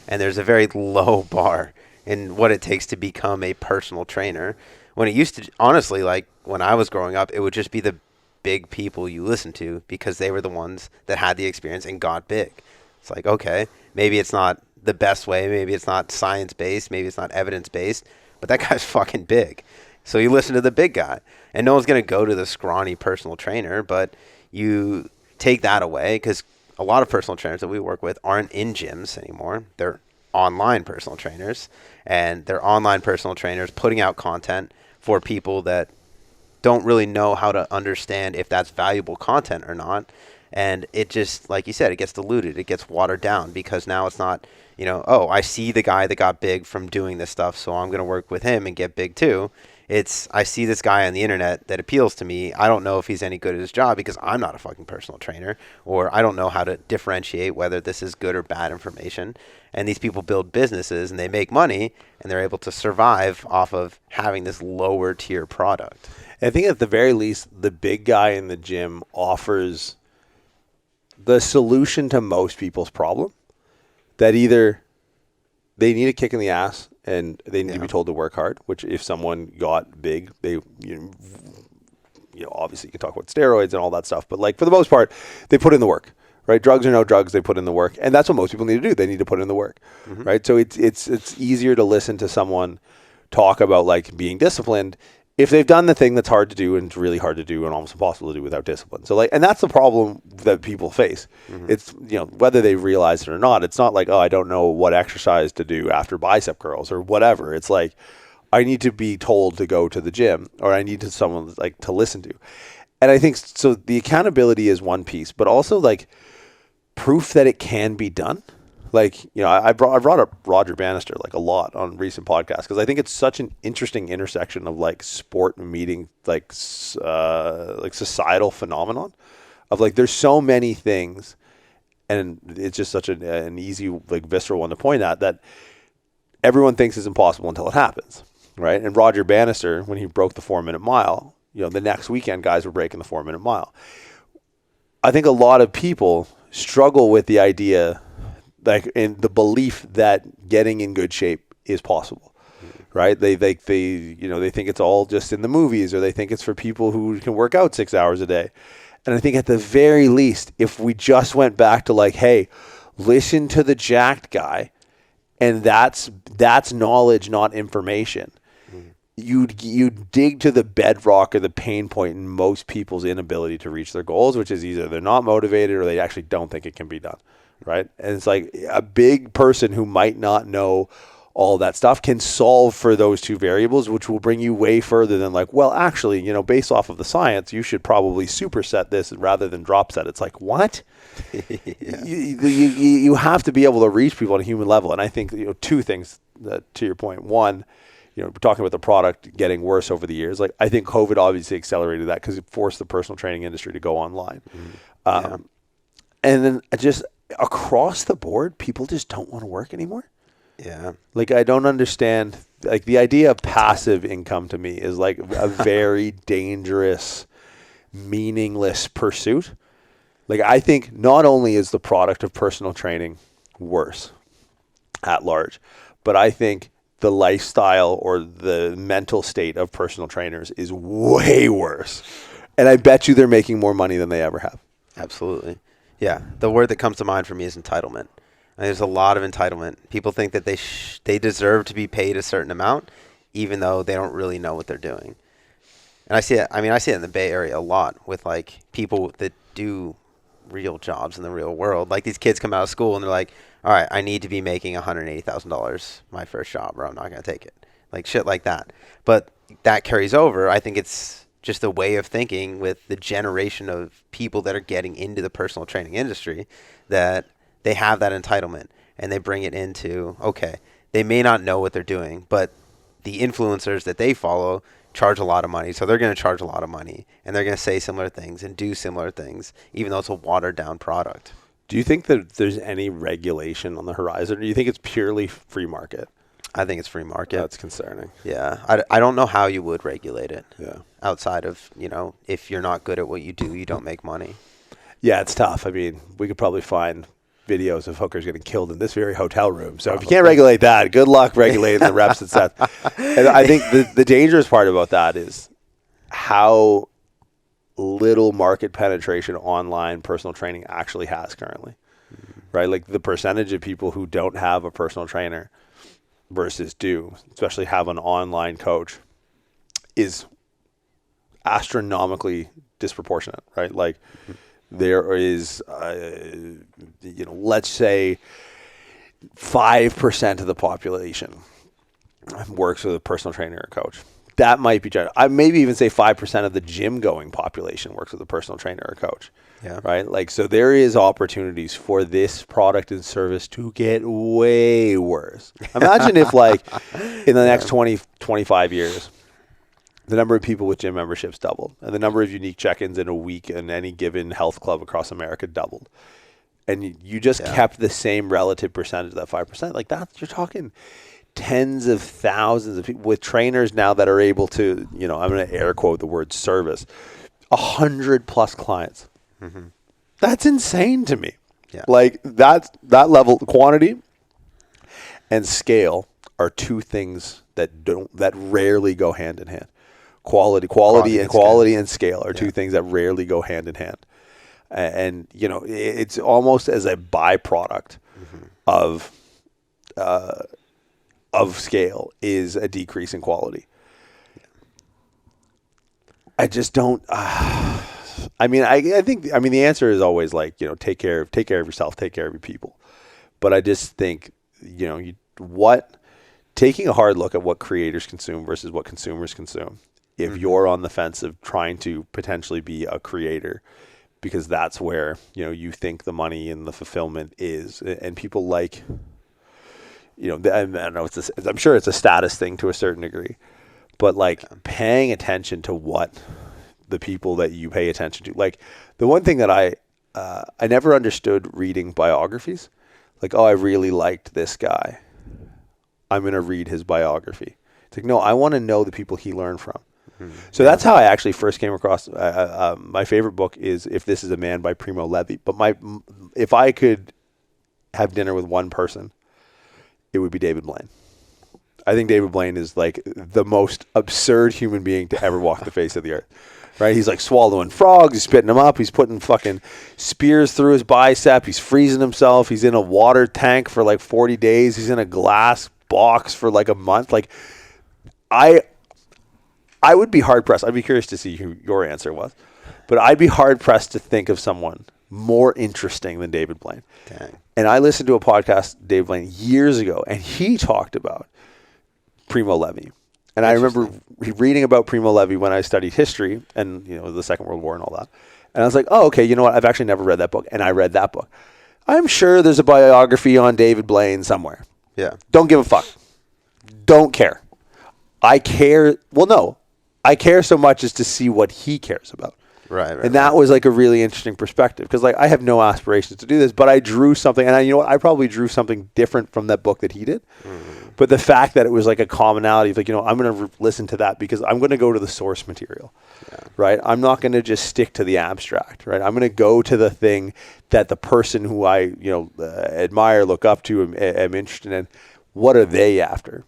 and there's a very low bar in what it takes to become a personal trainer. When it used to, honestly, like when I was growing up, it would just be the big people you listen to because they were the ones that had the experience and got big. It's like, okay, maybe it's not the best way, maybe it's not science based, maybe it's not evidence based, but that guy's fucking big. So you listen to the big guy, and no one's going to go to the scrawny personal trainer, but you take that away because a lot of personal trainers that we work with aren't in gyms anymore. They're online personal trainers, and they're online personal trainers putting out content for people that don't really know how to understand if that's valuable content or not. And it just, like you said, it gets diluted. It gets watered down because now it's not, oh, I see the guy that got big from doing this stuff, so I'm going to work with him and get big too. It's, I see this guy on the internet that appeals to me. I don't know if he's any good at his job because I'm not a fucking personal trainer, or I don't know how to differentiate whether this is good or bad information. And these people build businesses and they make money and they're able to survive off of having this lower tier product. I think at the very least, the big guy in the gym offers the solution to most people's problem, that either they need a kick in the ass and they need to be told to work hard, which if someone got big, they, obviously you can talk about steroids and all that stuff, but like for the most part, they put in the work, right? Drugs or no drugs, they put in the work. And that's what most people need to do. They need to put in the work, right? So it's easier to listen to someone talk about like being disciplined if they've done the thing that's hard to do and it's really hard to do and almost impossible to do without discipline. So like, and that's the problem that people face. It's, whether they realize it or not, it's not like, oh, I don't know what exercise to do after bicep curls or whatever. It's like, I need to be told to go to the gym, or I need someone like to listen to. And I think, so the accountability is one piece, but also like proof that it can be done. Like, I brought up Roger Bannister like a lot on recent podcasts because I think it's such an interesting intersection of like sport meeting like societal phenomenon of like there's so many things, and it's just such an easy like visceral one to point at that everyone thinks is impossible until it happens, right? And Roger Bannister, when he broke the 4-minute mile, the next weekend guys were breaking the 4-minute mile. I think a lot of people struggle with the idea, like in the belief that getting in good shape is possible, right? They think it's all just in the movies, or they think it's for people who can work out 6 hours a day. And I think at the very least, if we just went back to like, hey, listen to the jacked guy, and that's knowledge, not information. You dig to the bedrock or the pain point in most people's inability to reach their goals, which is either they're not motivated or they actually don't think it can be done. Right. And it's like a big person who might not know all that stuff can solve for those two variables, which will bring you way further than like, well, actually, based off of the science, you should probably superset this rather than drop set. It's like, what? You have to be able to reach people on a human level. And I think, two things that, to your point. One, we're talking about the product getting worse over the years. Like, I think COVID obviously accelerated that because it forced the personal training industry to go online. And then just across the board, people just don't want to work anymore. Yeah. Like, I don't understand. Like, the idea of passive income to me is like a very dangerous, meaningless pursuit. Like, I think not only is the product of personal training worse at large, but I think the lifestyle or the mental state of personal trainers is way worse. And I bet you they're making more money than they ever have. Absolutely. Yeah, the word that comes to mind for me is entitlement. And there's a lot of entitlement. People think that they deserve to be paid a certain amount, even though they don't really know what they're doing. And I see it. I mean, I see it in the Bay Area a lot with like people that do real jobs in the real world. Like these kids come out of school and they're like, "All right, I need to be making $180,000 my first job, or I'm not going to take it." Like shit like that. But that carries over. I think it's just a way of thinking with the generation of people that are getting into the personal training industry, that they have that entitlement and they bring it into, okay, they may not know what they're doing, but the influencers that they follow charge a lot of money. So they're going to charge a lot of money and they're going to say similar things and do similar things, even though it's a watered down product. Do you think that there's any regulation on the horizon, or do you think it's purely free market? I think it's free market. That's concerning. Yeah. I don't know how you would regulate it. Yeah. Outside of, if you're not good at what you do, you don't make money. Yeah, it's tough. I mean, we could probably find videos of hookers getting killed in this very hotel room. So if you can't regulate that, good luck regulating the reps and sets. And I think the dangerous part about that is how little market penetration online personal training actually has currently, right? Like the percentage of people who don't have a personal trainer versus do, especially have an online coach, is astronomically disproportionate, right? Like there is, let's say 5% of the population works with a personal trainer or coach. That might be general. I maybe even say 5% of the gym going population works with a personal trainer or coach. Yeah. Right. Like, so there is opportunities for this product and service to get way worse. Imagine if like in the next 20, 25 years, the number of people with gym memberships doubled and the number of unique check-ins in a week in any given health club across America doubled. And you just kept the same relative percentage of that 5%. Like that, you're talking tens of thousands of people with trainers now that are able to, I'm going to air quote the word service, 100+ clients. Mm-hmm. That's insane to me. Yeah. Like that level, quantity and scale are two things that rarely go hand in hand. Quality and scale are two things that rarely go hand in hand. And it's almost as a byproduct of scale is a decrease in quality. I just don't. I think the answer is always like, take care of yourself, take care of your people. But I just think, taking a hard look at what creators consume versus what consumers consume. If you're on the fence of trying to potentially be a creator, because that's where, you think the money and the fulfillment is, and people like, I don't know, I'm sure it's a status thing to a certain degree, but like paying attention to what the people that you pay attention to, like the one thing that I never understood reading biographies, like, oh, I really liked this guy, I'm going to read his biography. It's like, no, I want to know the people he learned from. So that's how I actually first came across, my favorite book is If This Is a Man by Primo Levi. But if I could have dinner with one person, it would be David Blaine. I think David Blaine is like the most absurd human being to ever walk the face of the earth. Right? He's like swallowing frogs, he's spitting them up, he's putting fucking spears through his bicep, he's freezing himself, he's in a water tank for like 40 days, he's in a glass box for like a month. Like I would be hard pressed. I'd be curious to see who your answer was, but I'd be hard pressed to think of someone more interesting than David Blaine. Dang. And I listened to a podcast, Dave Blaine, years ago, and he talked about Primo Levi. And I remember reading about Primo Levi when I studied history and, the Second World War and all that. And I was like, oh, okay, you know what? I've actually never read that book. And I read that book. I'm sure there's a biography on David Blaine somewhere. Yeah. Don't give a fuck. Don't care. I care. Well, no. I care so much as to see what he cares about. Right. And that was like a really interesting perspective because like I have no aspirations to do this, but I drew something, and I probably drew something different from that book that he did. But the fact that it was like a commonality of like, I'm going to listen to that because I'm going to go to the source material, right? I'm not going to just stick to the abstract, right? I'm going to go to the thing that the person who I, admire, look up to, am interested in. What are they after?